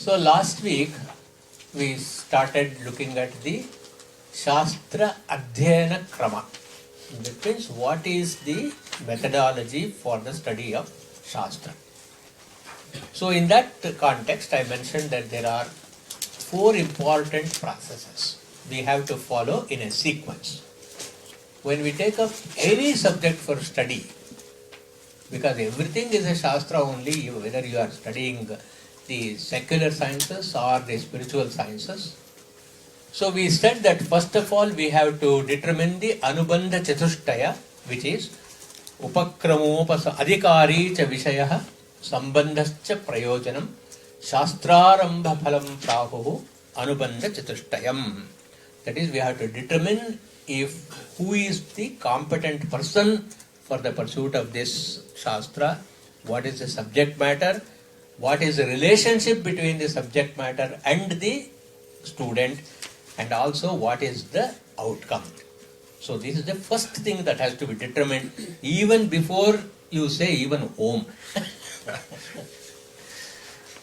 So last week we started looking at the Shastra Adhyayana Krama. That means what is the methodology for the study of Shastra. So in that context I mentioned that there are 4 important processes we have to follow in a sequence. When we take up any subject for study, because everything is a Shastra only, whether you are studying the secular sciences or the spiritual sciences. So we said that first of all we have to determine the Anubandha Chatushtaya, which is Upakramopas Adhikari cha Vishayah Sambandhascha Prayojanam Shastrarambha Phalam Prahu Anubandha Chatushtayam. That is, we have to determine who is the competent person for the pursuit of this Shastra, what is the subject matter, what is the relationship between the subject matter and the student, and also what is the outcome. So this is the first thing that has to be determined even before you say even home.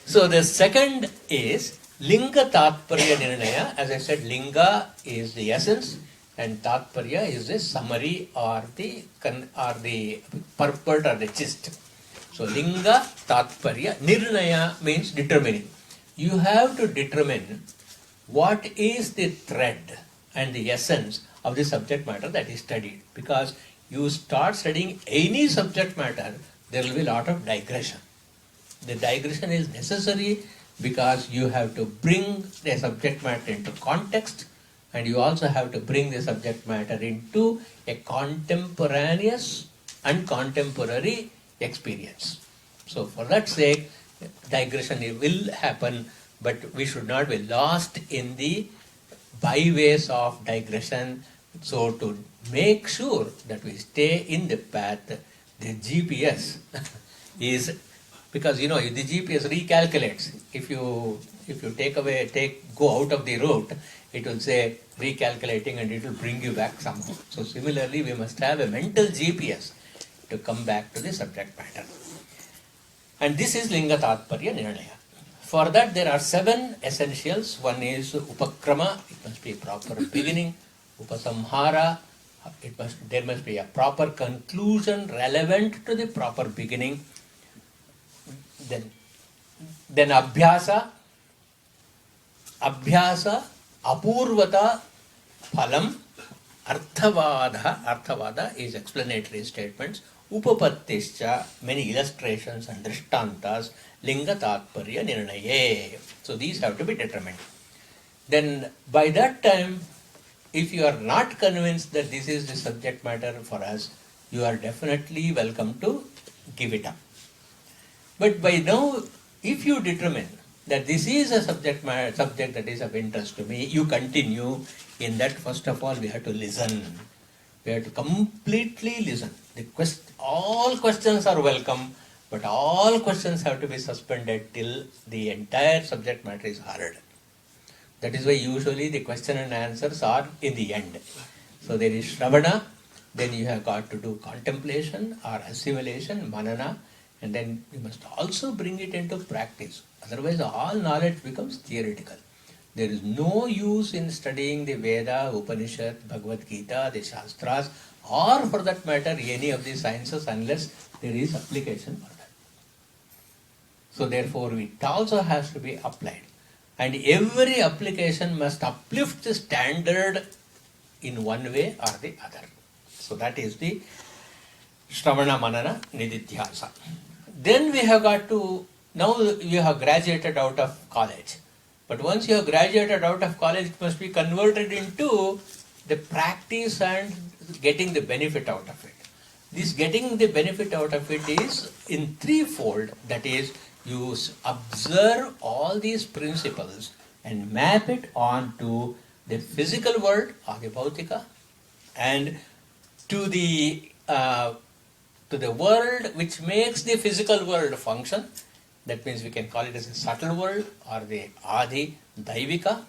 So the second is Linga Tatparya Nirnaya. As I said, Linga is the essence and Tatparya is the summary or the purport or the gist. So Linga Tatparya Nirnaya means determining. You have to determine what is the thread and the essence of the subject matter that is studied. Because you start studying any subject matter, there will be a lot of digression. The digression is necessary because you have to bring the subject matter into context, and you also have to bring the subject matter into a contemporaneous and contemporary experience. So for that sake, digression will happen, but we should not be lost in the byways of digression. So to make sure that we stay in the path, the GPS is, because the GPS recalculates. If you go out of the route, it will say recalculating and it will bring you back somehow. So similarly, we must have a mental GPS to come back to the subject matter. And this is Linga Tatparya Nirnaya. For that there are 7 essentials. One is Upakrama, it must be a proper beginning. Upasamhara, there must be a proper conclusion relevant to the proper beginning. Then Abhyasa, Apurvata, Phalam, Arthavada is explanatory statements, Upapattischa, many illustrations and drishtantas, Linga Tatparya Nirnaye. So these have to be determined. Then by that time, if you are not convinced that this is the subject matter for us, you are definitely welcome to give it up. But by now, if you determine that this is a subject that is of interest to me, you continue. In that, first of all, we have to listen. We have to completely listen. All questions are welcome, but all questions have to be suspended till the entire subject matter is heard. That is why usually the question and answers are in the end. So there is Shravana, then you have got to do contemplation or assimilation, Manana, and then you must also bring it into practice. Otherwise, all knowledge becomes theoretical. There is no use in studying the Veda, Upanishad, Bhagavad Gita, the Shastras, or for that matter, any of the sciences unless there is application for that. So therefore, it also has to be applied. And every application must uplift the standard in one way or the other. So that is the Shravana Manana Nididhyasa. Then we have got to, now you have graduated out of college. But once you have graduated out of college, it must be converted into the practice and getting the benefit out of it. This getting the benefit out of it is in threefold. That is, you observe all these principles and map it onto the physical world, the Bhautika, and to the world which makes the physical world function. That means we can call it as a subtle world or the Adi Daivika,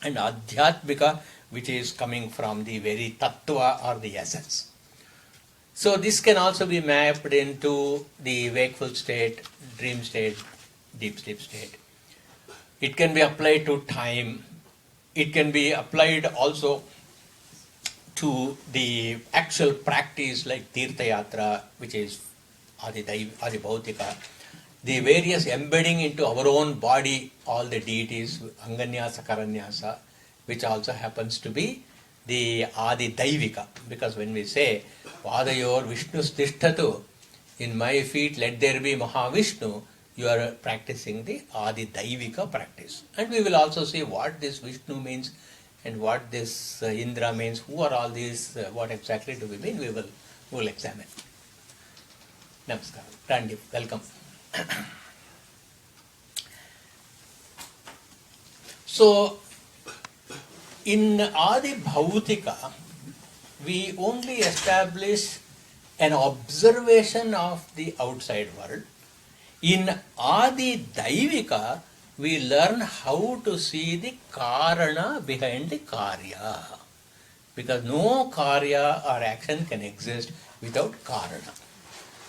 and Adhyatmika, which is coming from the very Tattva or the essence. So this can also be mapped into the wakeful state, dream state, deep sleep state. It can be applied to time. It can be applied also to the actual practice like Tirtha Yatra, which is Adi Bhautika, the various embedding into our own body all the deities, Anganyasa, Karanyasa, which also happens to be the Adi Daivika. Because when we say, Padayor Vishnu Stishtatu, in my feet let there be Mahavishnu, you are practicing the Adi Daivika practice. And we will also see what this Vishnu means and what this Indra means, who are all these, what exactly do we mean, we will examine. Namaskar. Randy, welcome. So, in Adi Bhautika, we only establish an observation of the outside world. In Adi Daivika, we learn how to see the Karana behind the Karya. Because no Karya or action can exist without Karana.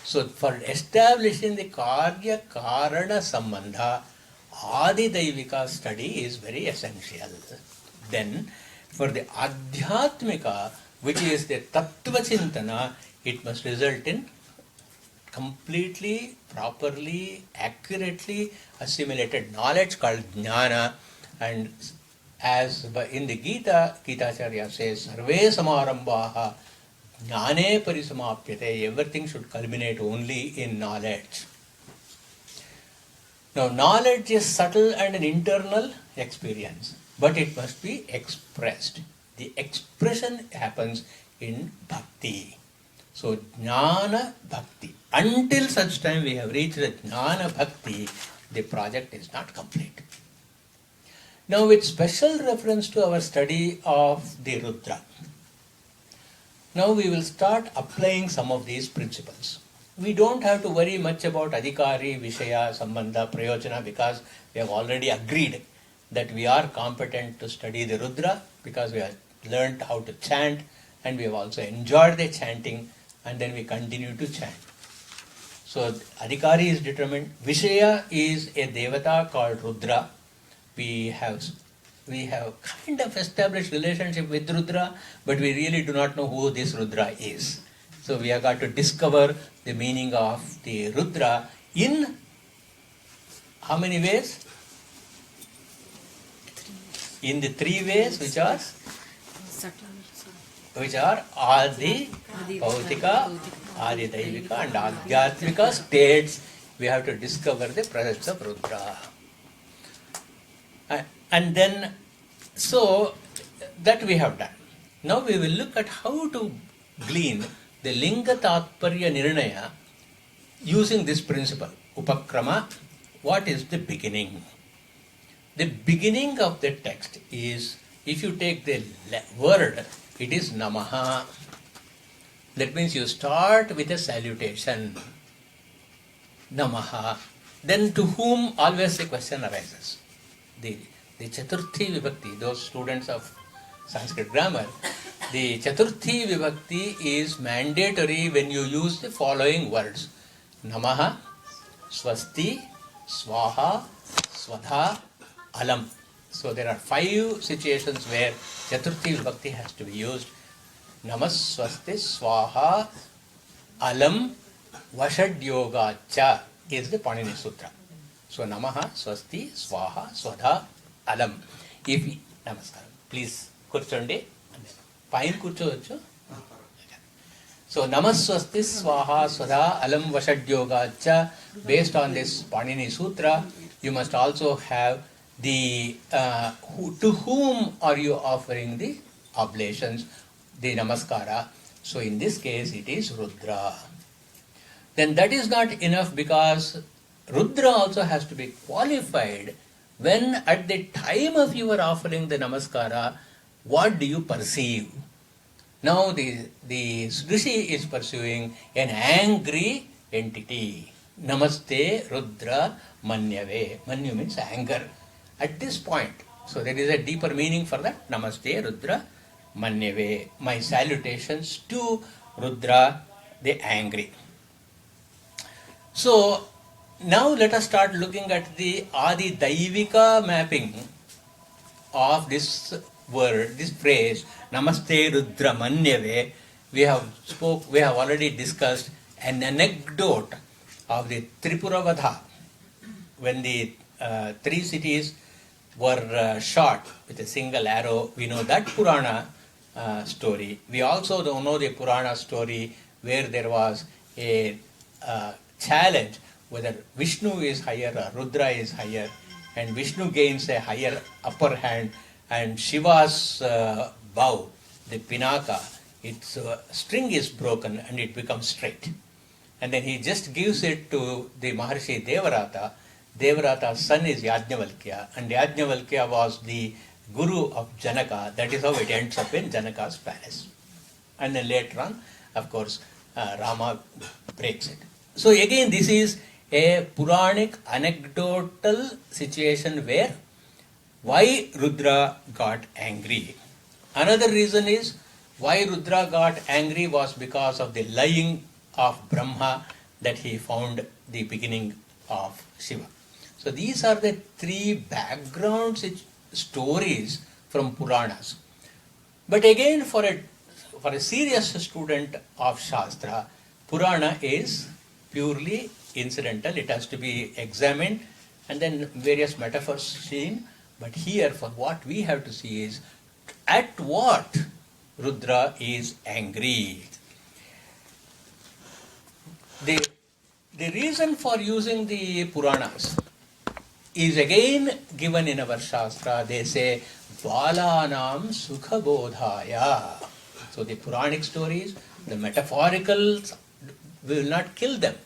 So for establishing the Karya Karana Sambandha, Adi Daivika study is very essential. Then for the Adhyatmika, which is the Tattva Chintana, it must result in completely, properly, accurately assimilated knowledge called Jnana. And as in the Gita, Gitacharya says, Sarve Samarambaha Jnane Parisamapyate, everything should culminate only in knowledge. Now, knowledge is subtle and an internal experience, but it must be expressed. The expression happens in bhakti. So, Jnana Bhakti. Until such time we have reached the Jnana Bhakti, the project is not complete. Now, with special reference to our study of the Rudra, now we will start applying some of these principles. We don't have to worry much about Adhikari, Vishaya, Sambandha, Prayojana, because we have already agreed that we are competent to study the Rudra, because we have learned how to chant and we have also enjoyed the chanting, and then we continue to chant. So Adhikari is determined. Vishaya is a Devata called Rudra. We have kind of established relationship with Rudra, but we really do not know who this Rudra is. So we have got to discover the meaning of the Rudra in how many ways? In the three ways which are Adi, Bhautika, Adi Daivika and Adhyatmika states. We have to discover the presence of Rudra. And then, so that we have done. Now we will look at how to glean the Linga Tatparya Nirnaya using this principle, Upakrama. What is the beginning? The beginning of the text is, if you take the word, it is Namaha. That means you start with a salutation. Namaha. Then to whom always the question arises. The Chaturthi Vibhakti, those students of Sanskrit grammar, the Chaturthi Vibhakti is mandatory when you use the following words. Namaha, Swasti, Swaha, Swadha, Alam. So there are 5 situations where Chaturthi Vibhakti has to be used. Namas, Swasti, Swaha, Alam, Vashad Yoga Cha is the Panini Sutra. So Namaha, Swasti, Swaha, Swadha, Alam. Namaskar. Please, Kurchandi. Pine Kurchochu. So Namaswasti, Swaha, Swadha, Alam, Vashad Yoga Cha. Based on this Panini Sutra, you must also have the to whom are you offering the oblations, the Namaskara. So in this case, it is Rudra. Then that is not enough, because Rudra also has to be qualified when at the time of your offering the Namaskara, what do you perceive? Now the Rishi is pursuing an angry entity. Namaste Rudra Manyave. Manyu means anger. At this point, so there is a deeper meaning for that. Namaste Rudra Manyave. My salutations to Rudra the angry. So Now let us start looking at the Adi Daivika mapping of this word, this phrase, Namaste Rudra Manyave. We have already discussed an anecdote of the Tripuravadha when the three cities were shot with a single arrow. We know that Purana story. We also know the Purana story where there was a challenge whether Vishnu is higher or Rudra is higher, and Vishnu gains a higher upper hand, and Shiva's bow, the Pinaka, its string is broken and it becomes straight. And then he just gives it to the Maharshi Devarata. Devarata's son is Yajnavalkya, and Yajnavalkya was the guru of Janaka. That is how it ends up in Janaka's palace. And then later on, of course, Rama breaks it. So again, this is a Puranic anecdotal situation where why Rudra got angry. Another reason is why Rudra got angry was because of the lying of Brahma that he found the beginning of Shiva. So these are the three background stories from Puranas. But again, for a serious student of Shastra, Purana is purely incidental. It has to be examined and then various metaphors seen. But here, for what we have to see is at what Rudra is angry. The reason for using the Puranas is again given in our Shastra. They say, Balanam Sukha Bodhaya. So the Puranic stories, the metaphoricals, we will not kill them.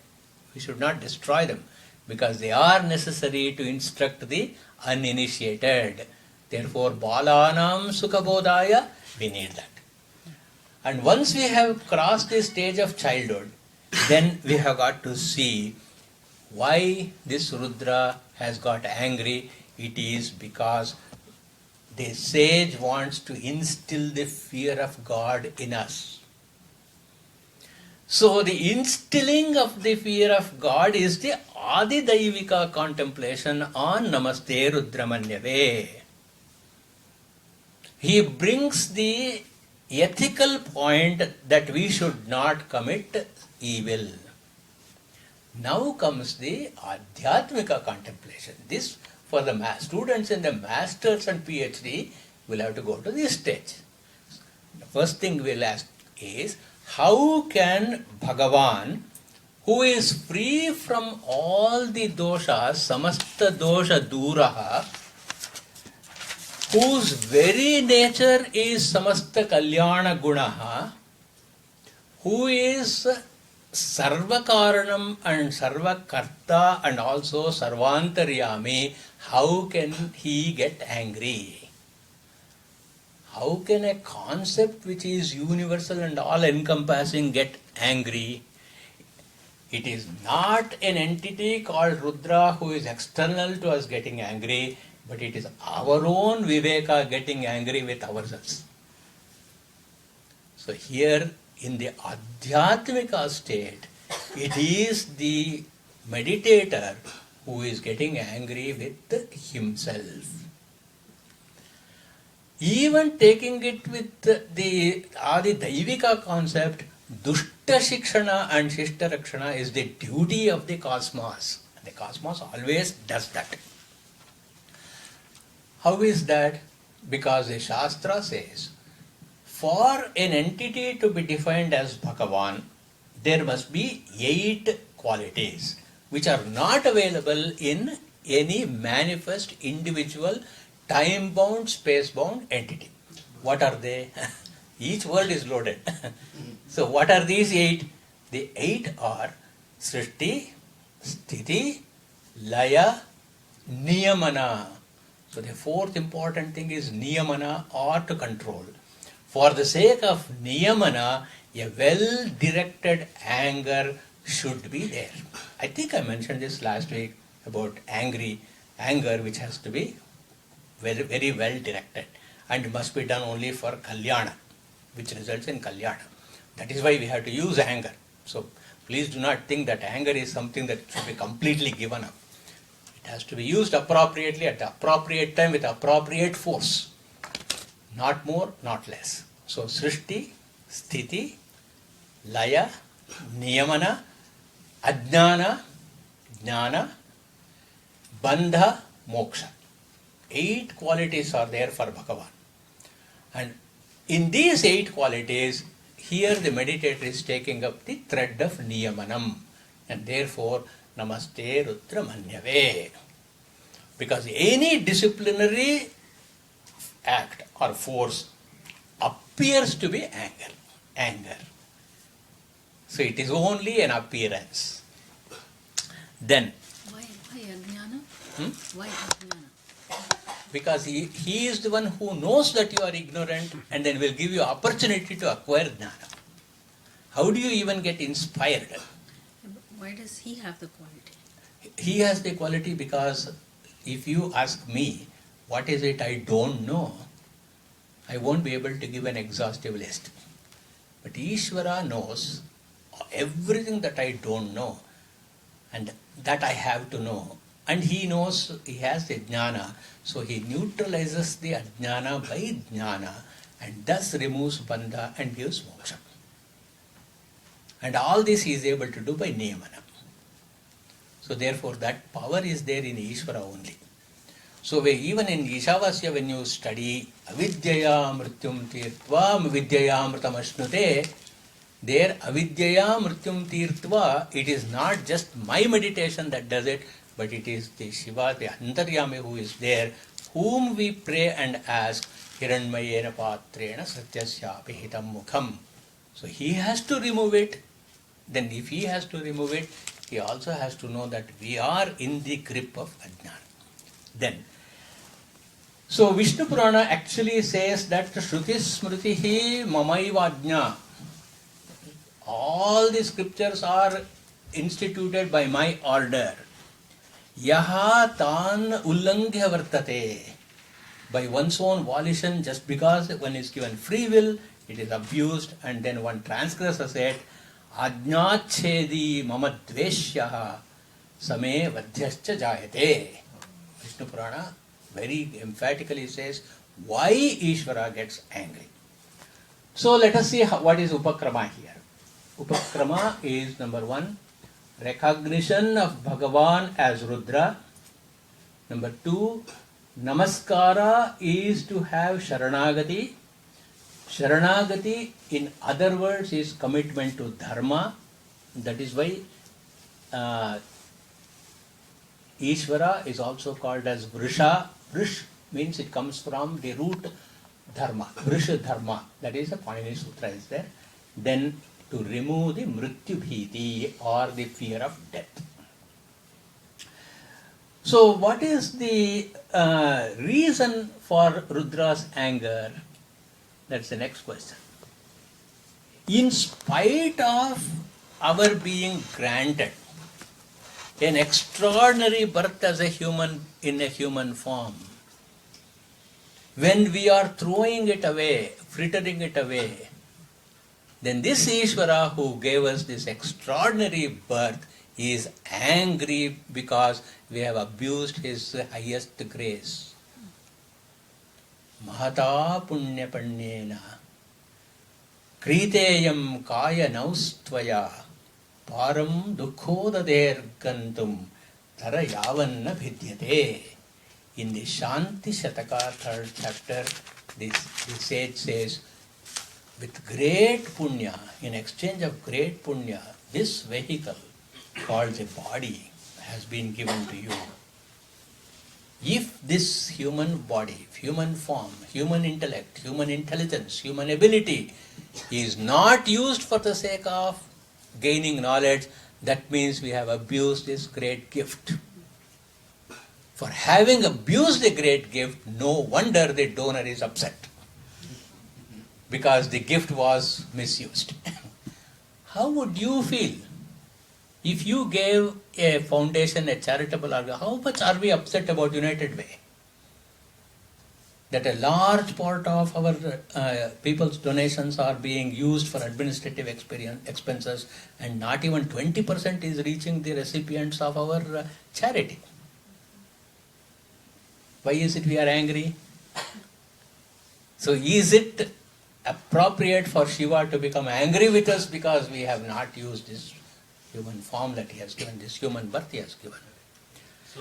We should not destroy them because they are necessary to instruct the uninitiated. Therefore, Balanam Sukha Bodhaya, we need that. And once we have crossed the stage of childhood, then we have got to see why this Rudra has got angry. It is because the sage wants to instill the fear of God in us. So the instilling of the fear of God is the Adi Daivika contemplation on Namaste Rudramanyave. He brings the ethical point that we should not commit evil. Now comes the Adhyatmika contemplation. This, for the students in the Masters and PhD, will have to go to this stage. The first thing we'll ask is, how can Bhagavan, who is free from all the doshas, samasta dosha duraha, whose very nature is samasta kalyana gunaha, who is sarvakaranam and sarvakarta and also sarvantaryami, how can he get angry? How can a concept which is universal and all-encompassing get angry? It is not an entity called Rudra who is external to us getting angry, but it is our own Viveka getting angry with ourselves. So here in the Adhyatmika state, it is the meditator who is getting angry with himself. Even taking it with the Adi Daivika concept, Dushta Shikshana and Shishta Rakshana is the duty of the cosmos. The cosmos always does that. How is that? Because the Shastra says, for an entity to be defined as Bhagavan, there must be 8 qualities which are not available in any manifest individual time-bound, space-bound entity. What are they? Each word is loaded. So what are these 8? The 8 are Srishti, Sthiti, Laya, Niyamana. So the fourth important thing is Niyamana, or to control. For the sake of Niyamana, a well-directed anger should be there. I think I mentioned this last week about anger which has to be very, very well directed and must be done only for Kalyana, which results in Kalyana. That is why we have to use anger. So Please do not think that anger is something that should be completely given up. It has to be used appropriately at the appropriate time with appropriate force. Not more, not less. So, Srishti, Sthiti, Laya, Niyamana, Ajnana, Jnana, Bandha, Moksha. 8 qualities are there for Bhagavan. And in these 8 qualities, here the meditator is taking up the thread of Niyamanam. And therefore, Namaste Rudra Manyave. Because any disciplinary act or force appears to be anger. So it is only an appearance. Then, why Ajnana? Why Ajnana? Because he is the one who knows that you are ignorant and then will give you opportunity to acquire jnana. How do you even get inspired? Why does he have the quality? He has the quality because if you ask me, what is it I don't know, I won't be able to give an exhaustive list. But Ishvara knows everything that I don't know and that I have to know. And he knows, he has the jnana, so he neutralizes the ajnana by jnana and thus removes bandha and gives moksha. And all this he is able to do by niyamana. So therefore that power is there in Ishvara only. So even in Ishavasya when you study avidyaya mrityum tirtva vidyaya mritam ashnute, there avidyaya mrityum tirtva, it is not just my meditation that does it, but it is the Shiva, the Antaryami who is there, whom we pray and ask, Hiranmayena patrena satyasyapi hitam mukham. So he has to remove it. Then if he has to remove it, he also has to know that we are in the grip of Ajnana. Then, so Vishnu Purana actually says that Shruti Smritihi Mamaivajna. All the scriptures are instituted by my order. Yaha tan ullangya vartate. By one's own volition, just because one is given free will, it is abused and then one transgresses it. Ajnachedi mama dveshyaha same vadhyascha jayate. Vishnu Purana very emphatically says why Ishvara gets angry. So let us see what is Upakrama here. Upakrama is number 1, recognition of Bhagavan as Rudra. Number 2, Namaskara is to have Sharanagati. Sharanagati, in other words, is commitment to Dharma. That is why Ishvara is also called as Vrisha. Vrish means it comes from the root Dharma. Vrish Dharma. That is the Panini Sutra is there. Then to remove the Mrityu Bhiti or the fear of death. So what is the reason for Rudra's anger? That's the next question. In spite of our being granted an extraordinary birth as a human in a human form, when we are throwing it away, frittering it away, then this Ishvara who gave us this extraordinary birth is angry because we have abused his highest grace. Mahata punya panyena kriteyam kaya naustvaya param dukhodader gantum tara yavanna bhidyate. In the Shanti Shataka 3rd chapter, this sage says, with great punya, in exchange of great punya, this vehicle called the body has been given to you. If this human body, human form, human intellect, human intelligence, human ability is not used for the sake of gaining knowledge, that means we have abused this great gift. For having abused a great gift, no wonder the donor is upset, because the gift was misused. How would you feel if you gave a foundation, a charitable organ? How much are we upset about United Way? that a large part of our people's donations are being used for administrative expenses, and not even 20% is reaching the recipients of our charity. Why is it we are angry? So is it appropriate for Shiva to become angry with us because we have not used this human form that he has given, this human birth he has given? So,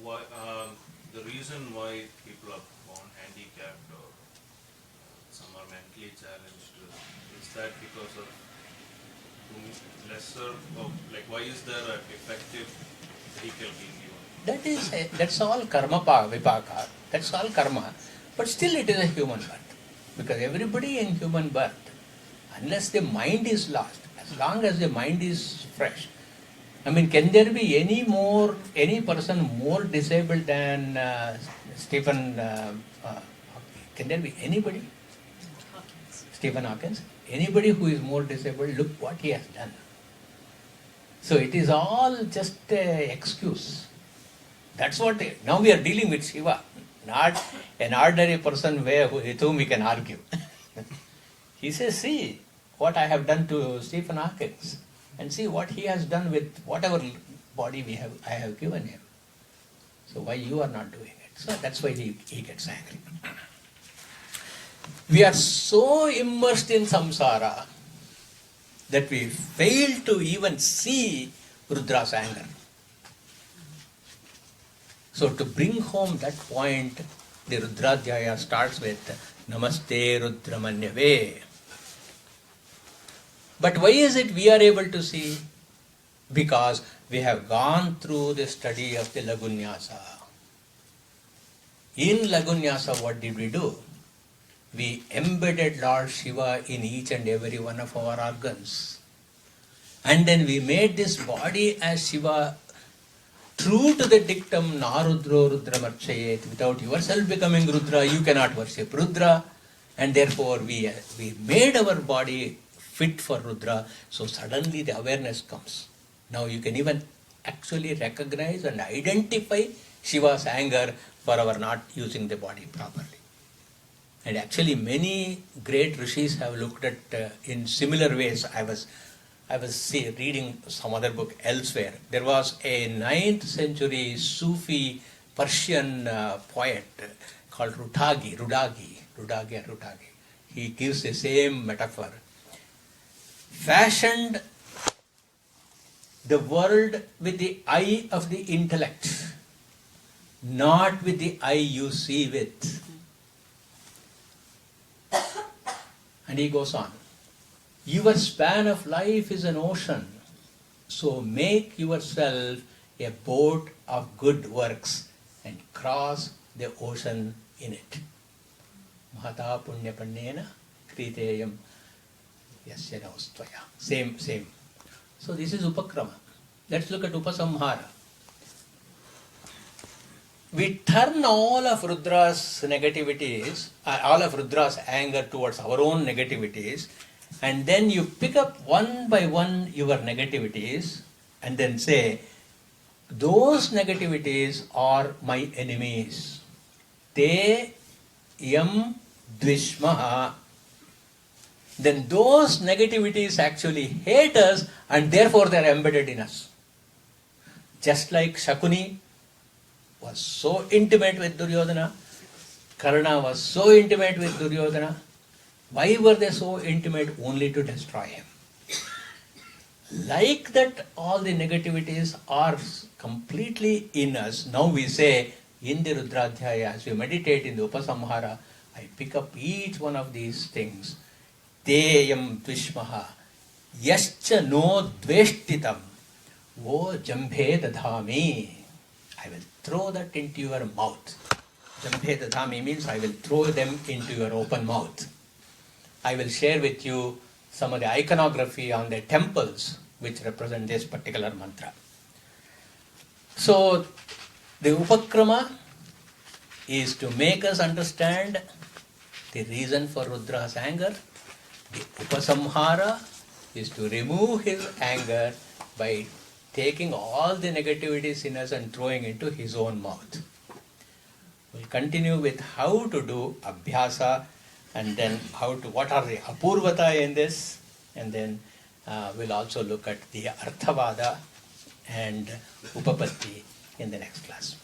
why, the reason why people are born handicapped or some are mentally challenged, is that because of lesser, like why is there an effective vehicle being given? That's all karma vipaka, that's all karma, but still it is a human birth. Because everybody in human birth, unless the mind is lost, as long as the mind is fresh, I mean, can there be any person more disabled than Stephen? Can there be anybody? Hawkins. Stephen Hawkins? Anybody who is more disabled? Look what he has done. So it is all just an excuse. That's what. Now we are dealing with Shiva, not an ordinary person with whom we can argue. He says, "See what I have done to Stephen Hawkins. And see what he has done with whatever body I have given him. So why you are not doing it?" So that's why he gets angry. We are so immersed in samsara that we fail to even see Rudra's anger. So to bring home that point, the Rudradhyaya starts with Namaste Rudramanyave. But why is it we are able to see? Because we have gone through the study of the Lagunyasa. In Lagunyasa, what did we do? We embedded Lord Shiva in each and every one of our organs. And then we made this body as Shiva, true to the dictum, Narudro Rudramarchayet. Without yourself becoming Rudra, you cannot worship Rudra. And therefore we made our body fit for Rudra, so suddenly the awareness comes. Now you can even actually recognize and identify Shiva's anger for our not using the body properly. And actually many great rishis have looked at in similar ways. I was reading some other book elsewhere. There was a 9th century Sufi Persian poet called Rudagi. He gives the same metaphor. Fashioned the world with the eye of the intellect, not with the eye you see with. And he goes on. Your span of life is an ocean, so make yourself a boat of good works and cross the ocean in it. Mahata punya pannena kriteyam yasya naustvaya. Same. So this is upakrama. Let's look at upasamhara. We turn all of Rudra's negativities, all of Rudra's anger towards our own negativities, and then you pick up one by one your negativities and then say, those negativities are my enemies. Te yam dvishmaha. Then those negativities actually hate us and therefore they are embedded in us. Just like Shakuni was so intimate with Duryodhana, Karna was so intimate with Duryodhana. Why were they so intimate? Only to destroy him. Like that, all the negativities are completely in us. Now we say in the Rudradhyaya, as we meditate in the Upasamhara, I pick up each one of these things. Teyam Tvishmaha Yascha no Dveshtitam O Jambhe Dadhami. I will throw that into your mouth. Jambhe Dadhami means I will throw them into your open mouth. I will share with you some of the iconography on the temples which represent this particular mantra. So, the Upakrama is to make us understand the reason for Rudra's anger. The Upasamhara is to remove his anger by taking all the negativities in us and throwing into his own mouth. We'll continue with how to do Abhyasa and then what are the Apurvata in this, and then we'll also look at the Arthavada and Upapatti in the next class.